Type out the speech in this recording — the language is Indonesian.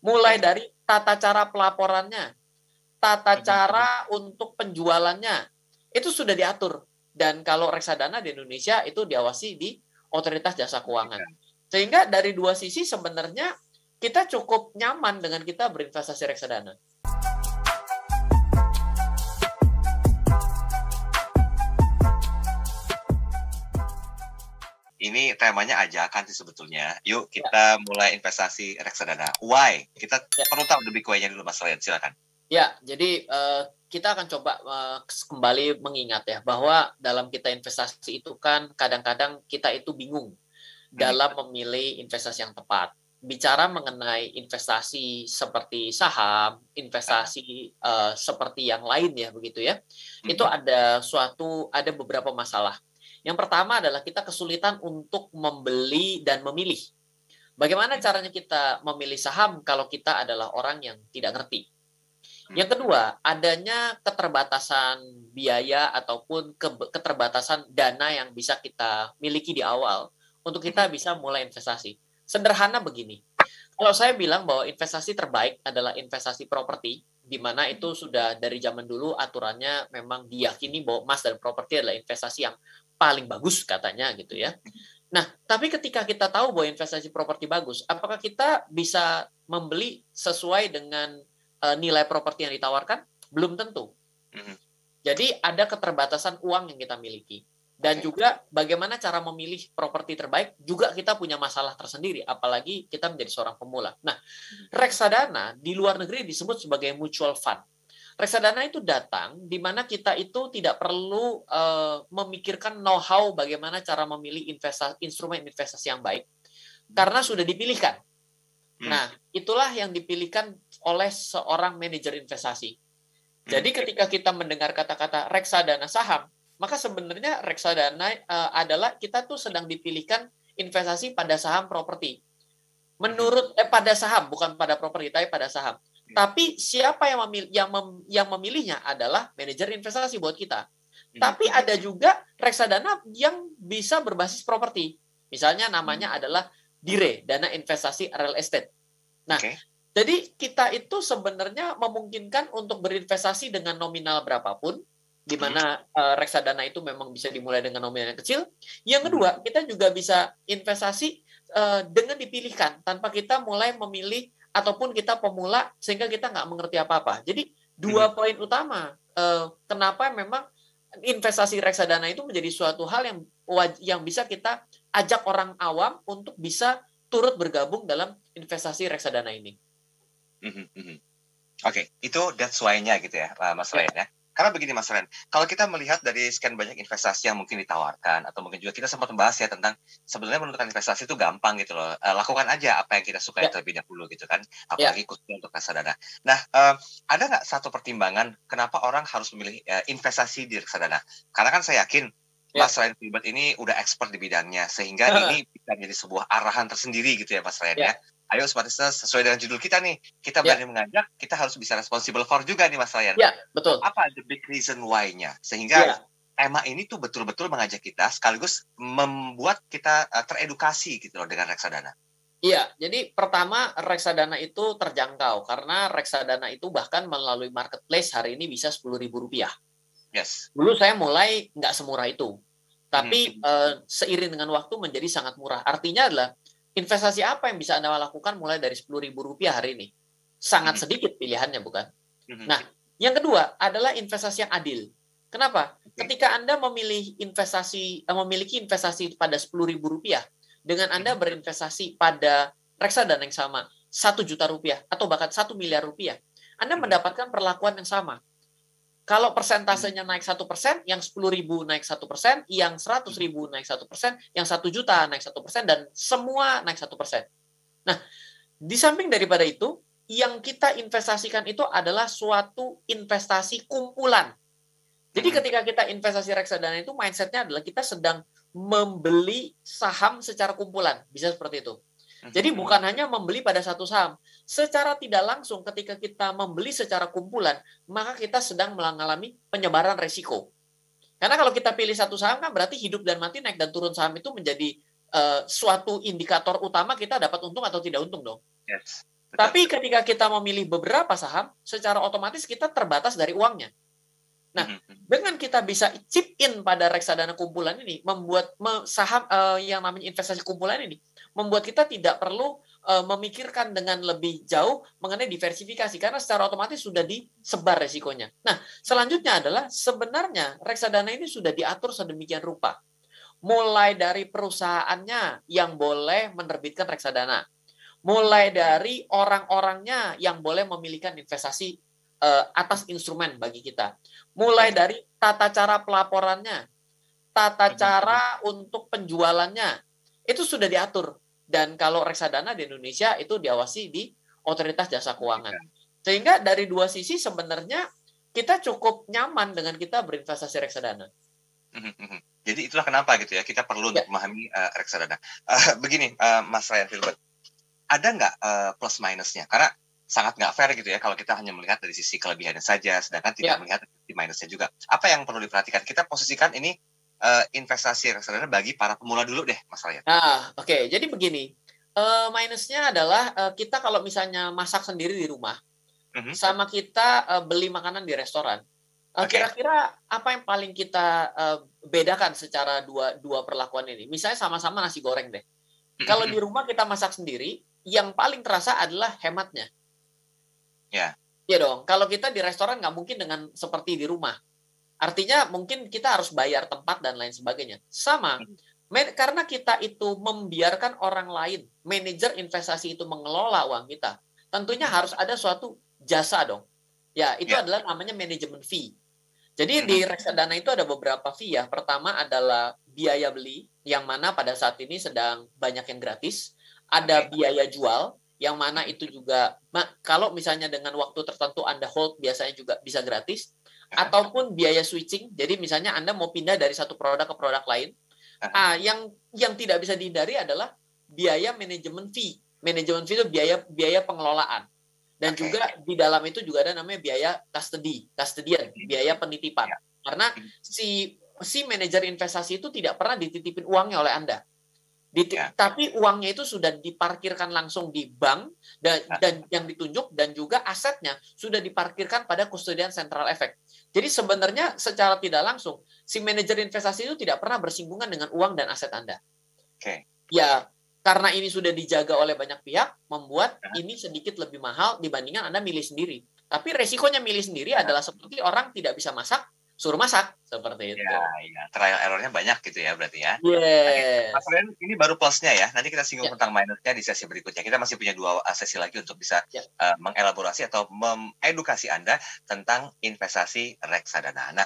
mulai dari tata cara pelaporannya, tata cara untuk penjualannya, itu sudah diatur. Dan kalau reksadana di Indonesia itu diawasi di Otoritas Jasa Keuangan. Sehingga dari dua sisi sebenarnya kita cukup nyaman dengan kita berinvestasi reksadana. Ini temanya ajakan sih sebetulnya. Yuk kita mulai investasi reksadana. Why? Kita perlu tahu lebih why-nya dulu, Mas Ryan. Silakan. Ya, jadi kita akan coba kembali mengingat ya bahwa dalam kita investasi itu kan kadang-kadang kita itu bingung dalam memilih investasi yang tepat. Bicara mengenai investasi seperti saham, investasi seperti yang lain ya begitu ya. Itu ada beberapa masalah. Yang pertama adalah kita kesulitan untuk membeli dan memilih. Bagaimana caranya kita memilih saham kalau kita adalah orang yang tidak ngerti? Yang kedua, adanya keterbatasan biaya ataupun keterbatasan dana yang bisa kita miliki di awal untuk kita bisa mulai investasi. Sederhana begini, kalau saya bilang bahwa investasi terbaik adalah investasi properti, di mana itu sudah dari zaman dulu aturannya memang diyakini bahwa emas dan properti adalah investasi yang paling bagus katanya gitu ya. Nah, tapi ketika kita tahu bahwa investasi properti bagus, apakah kita bisa membeli sesuai dengan nilai properti yang ditawarkan? Belum tentu. Jadi ada keterbatasan uang yang kita miliki. Dan juga bagaimana cara memilih properti terbaik, juga kita punya masalah tersendiri, apalagi kita menjadi seorang pemula. Nah, reksadana di luar negeri disebut sebagai mutual fund. Reksadana itu datang di mana kita itu tidak perlu memikirkan know-how bagaimana cara memilih instrumen investasi yang baik, karena sudah dipilihkan. Nah, itulah yang dipilihkan oleh seorang manajer investasi. Jadi ketika kita mendengar kata-kata reksadana saham, maka sebenarnya reksadana adalah kita tuh sedang dipilihkan investasi pada saham properti. Pada saham, bukan pada properti, tapi pada saham. Tapi siapa yang memilihnya adalah manajer investasi buat kita. Tapi ada juga reksadana yang bisa berbasis properti. Misalnya namanya adalah DIRE, dana investasi real estate. Nah, jadi kita itu sebenarnya memungkinkan untuk berinvestasi dengan nominal berapapun, di mana reksadana itu memang bisa dimulai dengan nominal yang kecil. Yang kedua, kita juga bisa investasi dengan dipilihkan, tanpa kita mulai memilih ataupun kita pemula sehingga kita nggak mengerti apa-apa. Jadi dua poin utama kenapa memang investasi reksadana itu menjadi suatu hal yang bisa kita ajak orang awam untuk bisa turut bergabung dalam investasi reksadana ini. Oke, itu that's why-nya gitu ya, Mas Ryan ya. Karena begini Mas Ren, kalau kita melihat dari sekian banyak investasi yang mungkin ditawarkan, atau mungkin juga kita sempat membahas ya tentang sebenarnya menentukan investasi itu gampang gitu loh. Lakukan aja apa yang kita sukai terlebih dahulu gitu kan, apalagi khususnya untuk reksadana. Nah, ada nggak satu pertimbangan kenapa orang harus memilih investasi di reksadana? Karena kan saya yakin Mas Ryan Filbert ini udah expert di bidangnya, sehingga ini bisa menjadi sebuah arahan tersendiri gitu ya Mas Ryan ya. Ayo sesuai dengan judul kita nih, kita berani mengajak, kita harus bisa responsible for juga nih Mas Ryan. Ya, betul. Apa the big reason why-nya? Sehingga tema ini tuh betul-betul mengajak kita, sekaligus membuat kita teredukasi gitu loh dengan reksadana. Iya, jadi pertama reksadana itu terjangkau, karena reksadana itu bahkan melalui marketplace hari ini bisa Rp10.000. Yes. Dulu saya mulai nggak semurah itu, tapi seiring dengan waktu menjadi sangat murah. Artinya adalah investasi apa yang bisa Anda lakukan mulai dari Rp10.000 hari ini? Sangat sedikit pilihannya, bukan? Nah, yang kedua adalah investasi yang adil. Kenapa? Ketika Anda memiliki investasi pada Rp10.000, dengan Anda berinvestasi pada reksadana yang sama, Rp1.000.000 atau bahkan Rp1.000.000, Anda mendapatkan perlakuan yang sama. Kalau persentasenya naik 1%, yang 10.000 naik 1%, yang 100.000 naik 1%, yang 1 juta naik 1%, dan semua naik 1%. Nah, di samping daripada itu, yang kita investasikan itu adalah suatu investasi kumpulan. Jadi ketika kita investasi reksadana itu, mindset-nya adalah kita sedang membeli saham secara kumpulan. Bisa seperti itu. Jadi bukan hanya membeli pada satu saham. Secara tidak langsung ketika kita membeli secara kumpulan, maka kita sedang mengalami penyebaran resiko. Karena kalau kita pilih satu saham kan berarti hidup dan mati, naik dan turun saham itu menjadi suatu indikator utama kita dapat untung atau tidak untung dong. Yes. betul, Tapi betul. ketika kita memilih beberapa saham, secara otomatis kita terbatas dari uangnya. Nah, dengan kita bisa chip in pada reksadana kumpulan ini, membuat saham yang namanya investasi kumpulan ini, membuat kita tidak perlu memikirkan dengan lebih jauh mengenai diversifikasi, karena secara otomatis sudah disebar resikonya. Nah, selanjutnya adalah sebenarnya reksadana ini sudah diatur sedemikian rupa. Mulai dari perusahaannya yang boleh menerbitkan reksadana, mulai dari orang-orangnya yang boleh memiliki investasi atas instrumen bagi kita. Mulai dari tata cara pelaporannya, tata cara untuk penjualannya, itu sudah diatur. Dan kalau reksadana di Indonesia itu diawasi di Otoritas Jasa Keuangan. Sehingga dari dua sisi sebenarnya kita cukup nyaman dengan kita berinvestasi reksadana. Jadi itulah kenapa gitu ya, kita perlu untuk memahami reksadana. Begini, Mas Ryan Filbert, ada nggak plus minusnya? Karena sangat nggak fair gitu ya kalau kita hanya melihat dari sisi kelebihannya saja, sedangkan tidak melihat sisi minusnya juga. Apa yang perlu diperhatikan? Kita posisikan ini investasi reksadana bagi para pemula dulu deh, Mas Ryan. Oke. Jadi begini, minusnya adalah kita kalau misalnya masak sendiri di rumah, sama kita beli makanan di restoran, kira-kira apa yang paling kita bedakan secara dua perlakuan ini? Misalnya sama-sama nasi goreng deh. Kalau di rumah kita masak sendiri, yang paling terasa adalah hematnya. Iya dong. Kalau kita di restoran nggak mungkin dengan seperti di rumah. Artinya mungkin kita harus bayar tempat dan lain sebagainya. Sama. Karena kita itu membiarkan orang lain, manajer investasi itu mengelola uang kita, tentunya harus ada suatu jasa dong. Ya, itu adalah namanya manajemen fee. Jadi di reksadana itu ada beberapa fee ya. Pertama adalah biaya beli, yang mana pada saat ini sedang banyak yang gratis. Ada biaya jual, yang mana itu juga, kalau misalnya dengan waktu tertentu Anda hold, biasanya juga bisa gratis. Ataupun biaya switching, jadi misalnya Anda mau pindah dari satu produk ke produk lain. Yang tidak bisa dihindari adalah biaya manajemen fee. Manajemen fee itu biaya pengelolaan. Dan juga di dalam itu juga ada namanya biaya custodian, biaya penitipan. Karena si manajer investasi itu tidak pernah dititipin uangnya oleh Anda. Tapi uangnya itu sudah diparkirkan langsung di bank dan yang ditunjuk, dan juga asetnya sudah diparkirkan pada custodian central effect. Jadi sebenarnya secara tidak langsung si manajer investasi itu tidak pernah bersinggungan dengan uang dan aset Anda. Ya, karena ini sudah dijaga oleh banyak pihak, membuat ini sedikit lebih mahal dibandingkan Anda milih sendiri. Tapi resikonya milih sendiri adalah seperti orang tidak bisa masak, suruh masak, seperti itu. Ya, trial error-nya banyak gitu ya berarti ya. Yes. Mas Ryan, ini baru plusnya ya. Nanti kita singgung tentang minusnya di sesi berikutnya. Kita masih punya 2 sesi lagi untuk bisa mengelaborasi atau mengedukasi Anda tentang investasi reksadana. Nah,